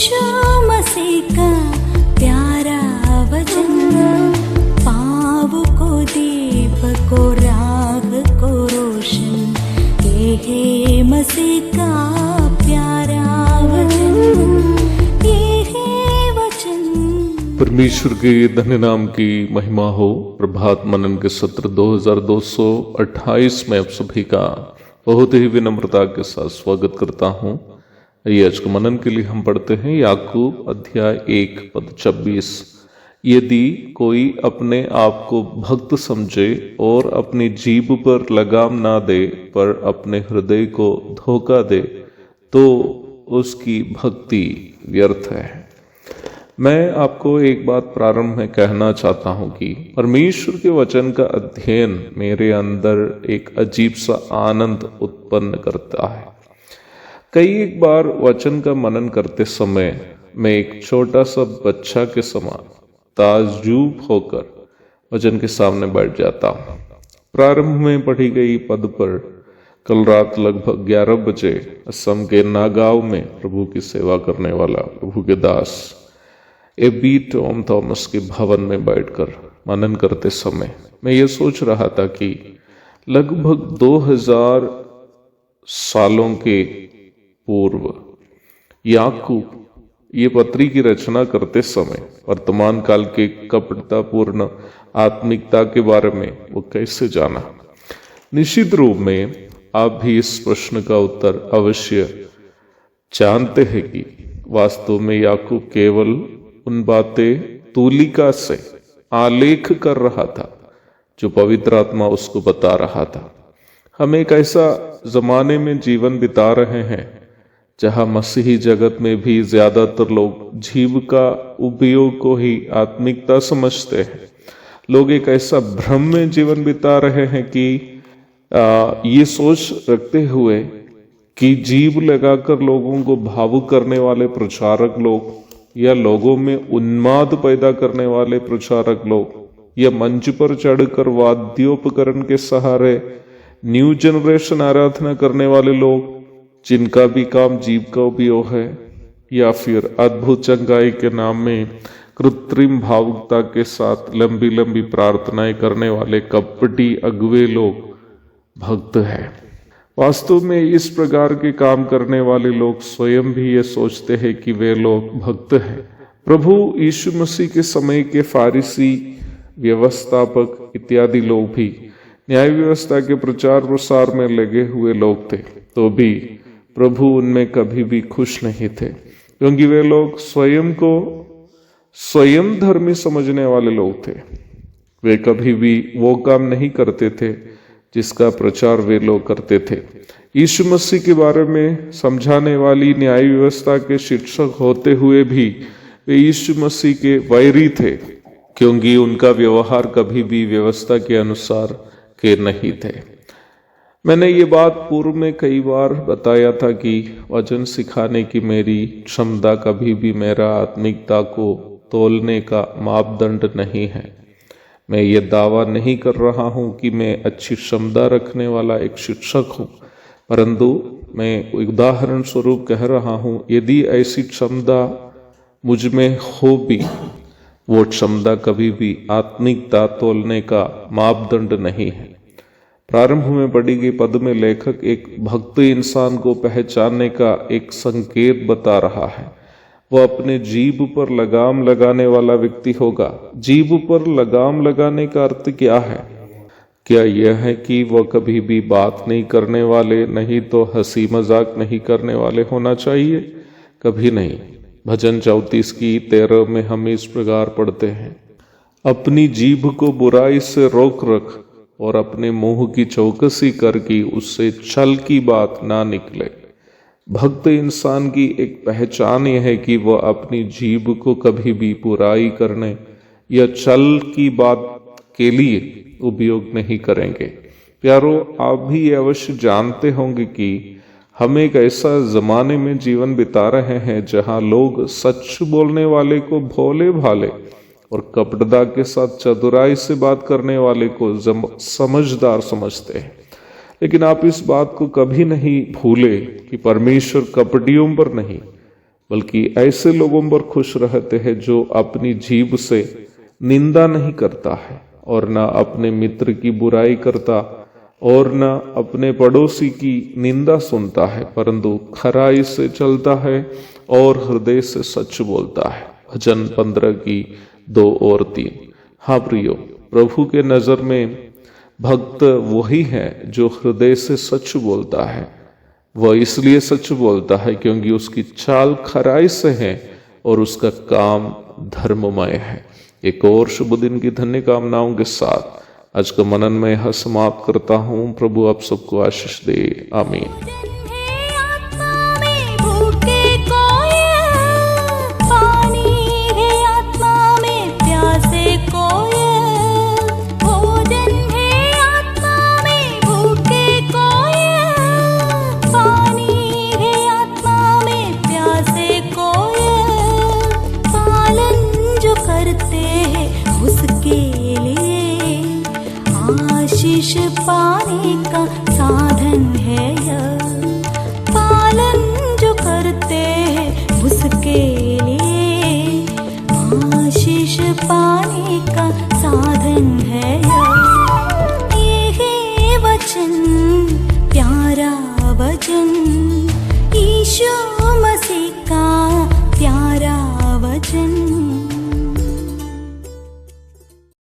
यीशु मसीह का प्यारा वचन, पाँव को दीपक को राह को रोशन, ये है मसीह का प्यारा वचन, ये है वचन। परमेश्वर के धन्य नाम की महिमा हो। प्रभात मनन के सत्र 2228 में आप सभी का बहुत ही विनम्रता के साथ स्वागत करता हूं। ये आज के मनन के लिए हम पढ़ते हैं याकूब अध्याय 1 पद 26। यदि कोई अपने आप को भक्त समझे और अपनी जीभ पर लगाम ना दे पर अपने हृदय को धोखा दे तो उसकी भक्ति व्यर्थ है। मैं आपको एक बात प्रारंभ में कहना चाहता हूं कि परमेश्वर के वचन का अध्ययन मेरे अंदर एक अजीब सा आनंद उत्पन्न करता है। कई एक बार वचन का मनन करते समय मैं एक छोटा सा बच्चा के समान ताज्जुब होकर वचन के सामने बैठ जाता हूं। प्रारंभ में पढ़ी गई पद पर कल रात लगभग 11 बजे असम के नागांव में प्रभु की सेवा करने वाला प्रभु के दास एबी टॉम थॉमस के भवन में बैठकर मनन करते समय मैं ये सोच रहा था कि लगभग 2000 सालों के पूर्व याकूब ये पत्री की रचना करते समय वर्तमान काल के कपटतापूर्ण आत्मिकता के बारे में वो कैसे जाना। निश्चित रूप में आप भी इस प्रश्न का उत्तर अवश्य जानते हैं कि वास्तव में याकूब केवल उन बातें तूलिका से आलेख कर रहा था जो पवित्र आत्मा उसको बता रहा था। हम एक ऐसा जमाने में जीवन बिता रहे हैं जहां मसीही जगत में भी ज्यादातर लोग जीव का उपयोग को ही आत्मिकता समझते हैं। लोग एक ऐसा भ्रम में जीवन बिता रहे हैं कि ये सोच रखते हुए कि जीव लगाकर लोगों को भावुक करने वाले प्रचारक लोग या लोगों में उन्माद पैदा करने वाले प्रचारक लोग या मंच पर चढ़कर वाद्योपकरण के सहारे न्यू जनरेशन आराधना करने वाले लोग जिनका भी काम जीव का उपयोग है, या फिर अद्भुत चंगाई के नाम में कृत्रिम भावुकता के साथ लंबी लंबी प्रार्थनाएं करने वाले कपटी अगुवे लोग भक्त हैं। वास्तव में इस प्रकार के काम करने वाले लोग स्वयं भी ये सोचते हैं कि वे लोग भक्त हैं। प्रभु यीशु मसीह के समय के फारिसी, व्यवस्थापक इत्यादि लोग भी न्याय व्यवस्था के प्रचार प्रसार में लगे हुए लोग थे, तो भी प्रभु उनमें कभी भी खुश नहीं थे, क्योंकि वे लोग स्वयं को स्वयं धर्मी समझने वाले लोग थे। वे कभी भी वो काम नहीं करते थे जिसका प्रचार वे लोग करते थे। यीशु मसीह के बारे में समझाने वाली न्याय व्यवस्था के शिक्षक होते हुए भी वे यीशु मसीह के वैरी थे, क्योंकि उनका व्यवहार कभी भी व्यवस्था के अनुसार के नहीं थे। मैंने ये बात पूर्व में कई बार बताया था कि वचन सिखाने की मेरी क्षमता कभी भी मेरा आत्मिकता को तोलने का मापदंड नहीं है। मैं ये दावा नहीं कर रहा हूं कि मैं अच्छी क्षमता रखने वाला एक शिक्षक हूं, परंतु मैं उदाहरण स्वरूप कह रहा हूं, यदि ऐसी क्षमता मुझ में हो भी, वो क्षमता कभी भी आत्मिकता तोलने का मापदंड नहीं है। प्रारंभ में पढ़ी गई पद में लेखक एक भक्त इंसान को पहचानने का एक संकेत बता रहा है। वह अपने जीभ पर लगाम लगाने वाला व्यक्ति होगा। जीभ पर लगाम लगाने का अर्थ क्या है? क्या यह है कि वह कभी भी बात नहीं करने वाले, नहीं तो हंसी मजाक नहीं करने वाले होना चाहिए? कभी नहीं। भजन 34 की 13 में हम इस प्रकार पढ़ते हैं, अपनी जीभ को बुराई से रोक रख और अपने मुंह की चौकसी कर कि उससे छल की बात ना निकले। भक्त इंसान की एक पहचान यह है कि वह अपनी जीभ को कभी भी बुराई करने या छल की बात के लिए उपयोग नहीं करेंगे। प्यारो, आप भी ये अवश्य जानते होंगे कि हम एक ऐसा जमाने में जीवन बिता रहे हैं जहां लोग सच बोलने वाले को भोले भाले और कपटता के साथ चतुराई से बात करने वाले को समझदार समझते हैं। लेकिन आप इस बात को कभी नहीं भूले कि परमेश्वर कपटियों पर नहीं बल्कि ऐसे लोगों पर खुश रहते हैं जो अपनी जीभ से निंदा नहीं करता है और न अपने मित्र की बुराई करता और न अपने पड़ोसी की निंदा सुनता है, परंतु खराई से चलता है और हृदय से सच बोलता है। भजन 15 की 2 और 3। हाँ प्रियो, प्रभु के नजर में भक्त वही है जो हृदय से सच बोलता है। वह इसलिए सच बोलता है क्योंकि उसकी चाल खराई से है और उसका काम धर्ममय है। एक और शुभ दिन की धन्य कामनाओं के साथ आज का मनन में यह समाप्त करता हूँ। प्रभु आप सबको आशीष दे। आमीन। आशीष पाने का साधन है यह, पालन जो करते हैं उसके लिए आशीष पाने का साधन